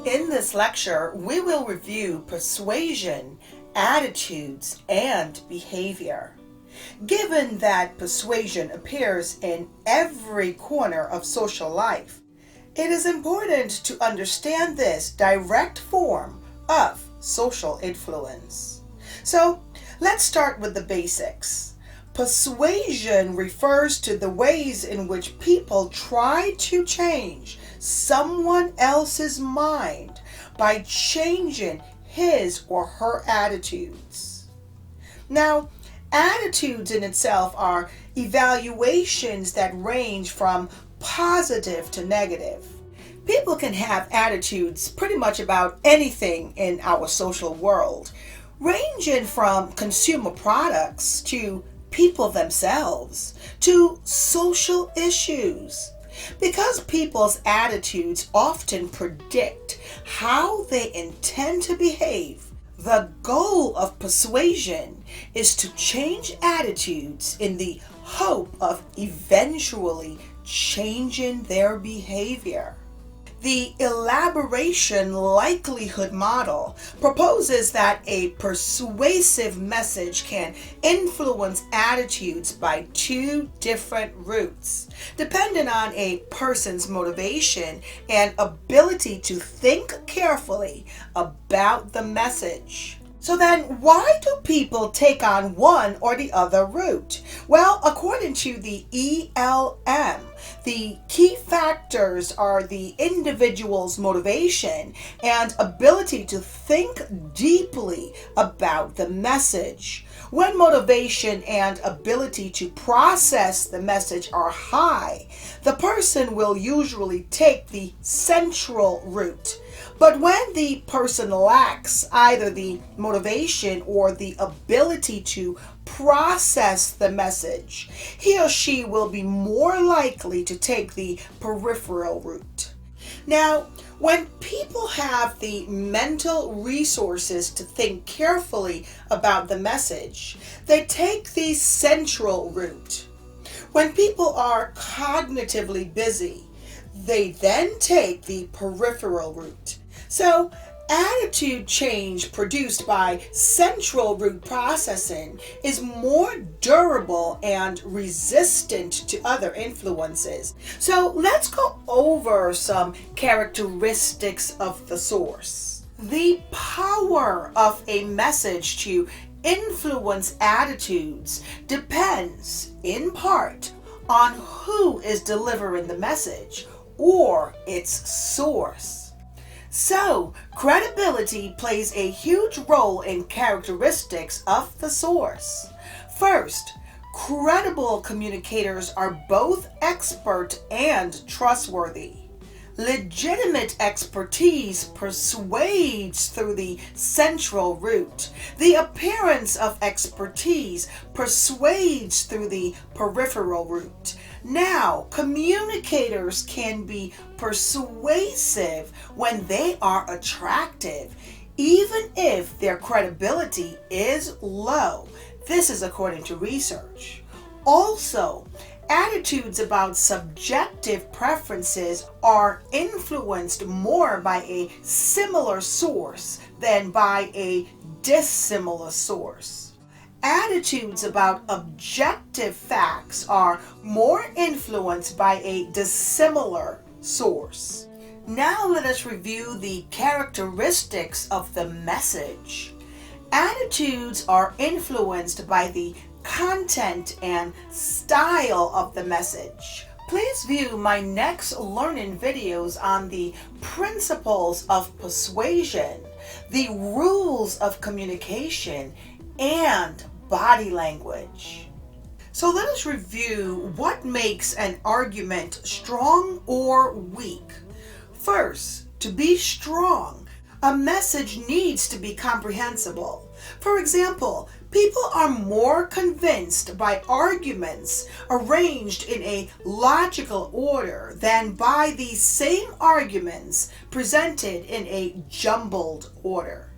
In this lecture, we will review persuasion, attitudes, and behavior. Given that persuasion appears in every corner of social life, it is important to understand this direct form of social influence. So, let's start with the basics. Persuasion refers to the ways in which people try to change someone else's mind by changing his or her attitudes. Now, attitudes in itself are evaluations that range from positive to negative. People can have attitudes pretty much about anything in our social world, ranging from consumer products to people themselves to social issues. Because people's attitudes often predict how they intend to behave, the goal of persuasion is to change attitudes in the hope of eventually changing their behavior. The Elaboration Likelihood Model proposes that a persuasive message can influence attitudes by two different routes, depending on a person's motivation and ability to think carefully about the message. So then, why do people take on one or the other route? Well, according to the ELM, the key factors are the individual's motivation and ability to think deeply about the message. When motivation and ability to process the message are high, the person will usually take the central route. But when the person lacks either the motivation or the ability to process the message, he or she will be more likely to take the peripheral route. Now, when people have the mental resources to think carefully about the message, they take the central route. When people are cognitively busy, they then take the peripheral route. So, attitude change produced by central route processing is more durable and resistant to other influences. So let's go over some characteristics of the source. The power of a message to influence attitudes depends, in part, on who is delivering the message or its source. So, credibility plays a huge role in characteristics of the source. First, credible communicators are both expert and trustworthy. Legitimate expertise persuades through the central route. The appearance of expertise persuades through the peripheral route. Now, communicators can be persuasive when they are attractive, even if their credibility is low. This is according to research. Also, attitudes about subjective preferences are influenced more by a similar source than by a dissimilar source. Attitudes about objective facts are more influenced by a dissimilar source. Now let us review the characteristics of the message. Attitudes are influenced by the content and style of the message. Please view my next learning videos on the principles of persuasion, the rules of communication, and body language. So let us review what makes an argument strong or weak. First, to be strong, a message needs to be comprehensible. For example, people are more convinced by arguments arranged in a logical order than by the same arguments presented in a jumbled order.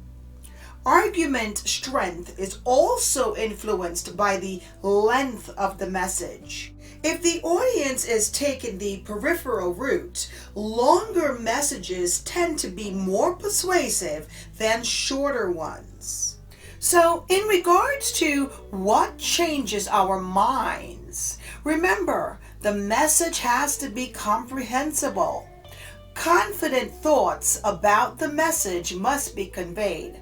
Argument strength is also influenced by the length of the message. If the audience is taking the peripheral route, longer messages tend to be more persuasive than shorter ones. So, in regards to what changes our minds, remember, the message has to be comprehensible. Confident thoughts about the message must be conveyed.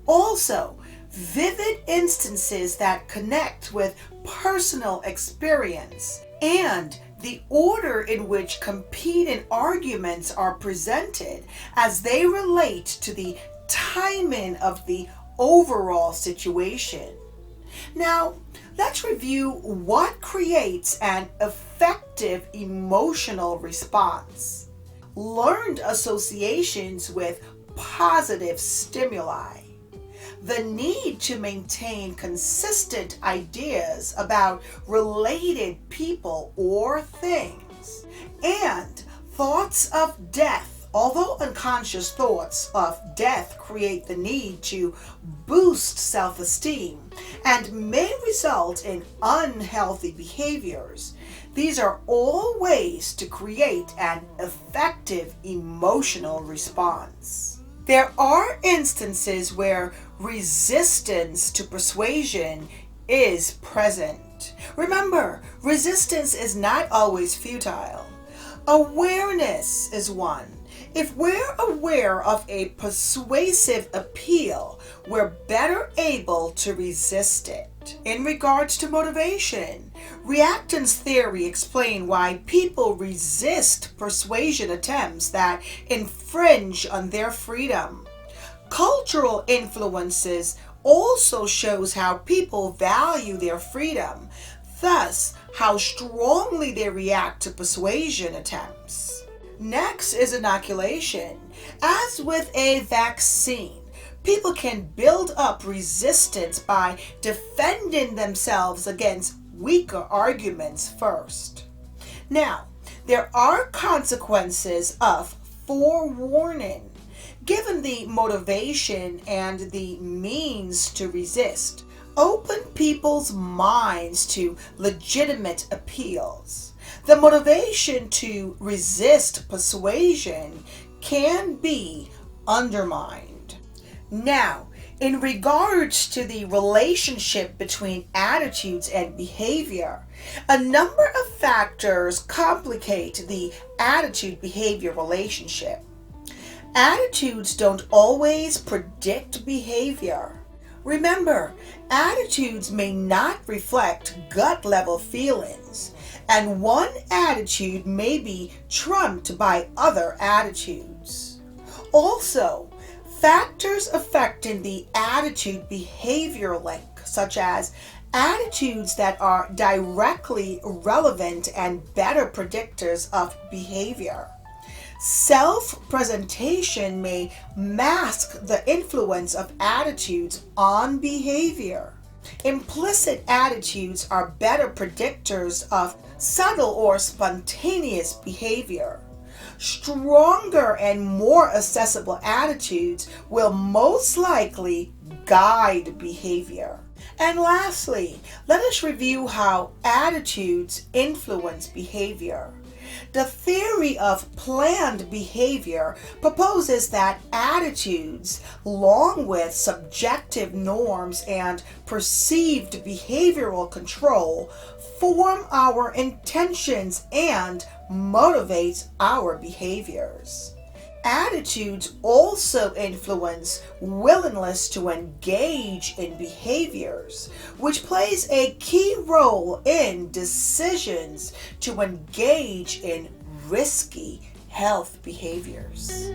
Also, vivid instances that connect with personal experience and the order in which competing arguments are presented as they relate to the timing of the overall situation. Now, let's review what creates an effective emotional response. Learned associations with positive stimuli. The need to maintain consistent ideas about related people or things, and thoughts of death. Although unconscious thoughts of death create the need to boost self-esteem and may result in unhealthy behaviors, these are all ways to create an effective emotional response. There are instances where resistance to persuasion is present. Remember, resistance is not always futile. Awareness is one. If we're aware of a persuasive appeal, we're better able to resist it. In regards to motivation, reactance theory explains why people resist persuasion attempts that infringe on their freedom. Cultural influences also shows how people value their freedom, thus how strongly they react to persuasion attempts. Next is inoculation. As with a vaccine, people can build up resistance by defending themselves against weaker arguments first. Now, there are consequences of forewarning. Given the motivation and the means to resist, open people's minds to legitimate appeals. The motivation to resist persuasion can be undermined. Now, in regards to the relationship between attitudes and behavior, a number of factors complicate the attitude-behavior relationship. Attitudes don't always predict behavior. Remember, attitudes may not reflect gut-level feelings, and one attitude may be trumped by other attitudes. Also, factors affecting the attitude-behavior link, such as attitudes that are directly relevant and better predictors of behavior. Self-presentation may mask the influence of attitudes on behavior. Implicit attitudes are better predictors of subtle or spontaneous behavior. Stronger and more accessible attitudes will most likely guide behavior. And lastly, let us review how attitudes influence behavior. The theory of planned behavior proposes that attitudes, along with subjective norms and perceived behavioral control, form our intentions and motivate our behaviors. Attitudes also influence willingness to engage in behaviors, which plays a key role in decisions to engage in risky health behaviors.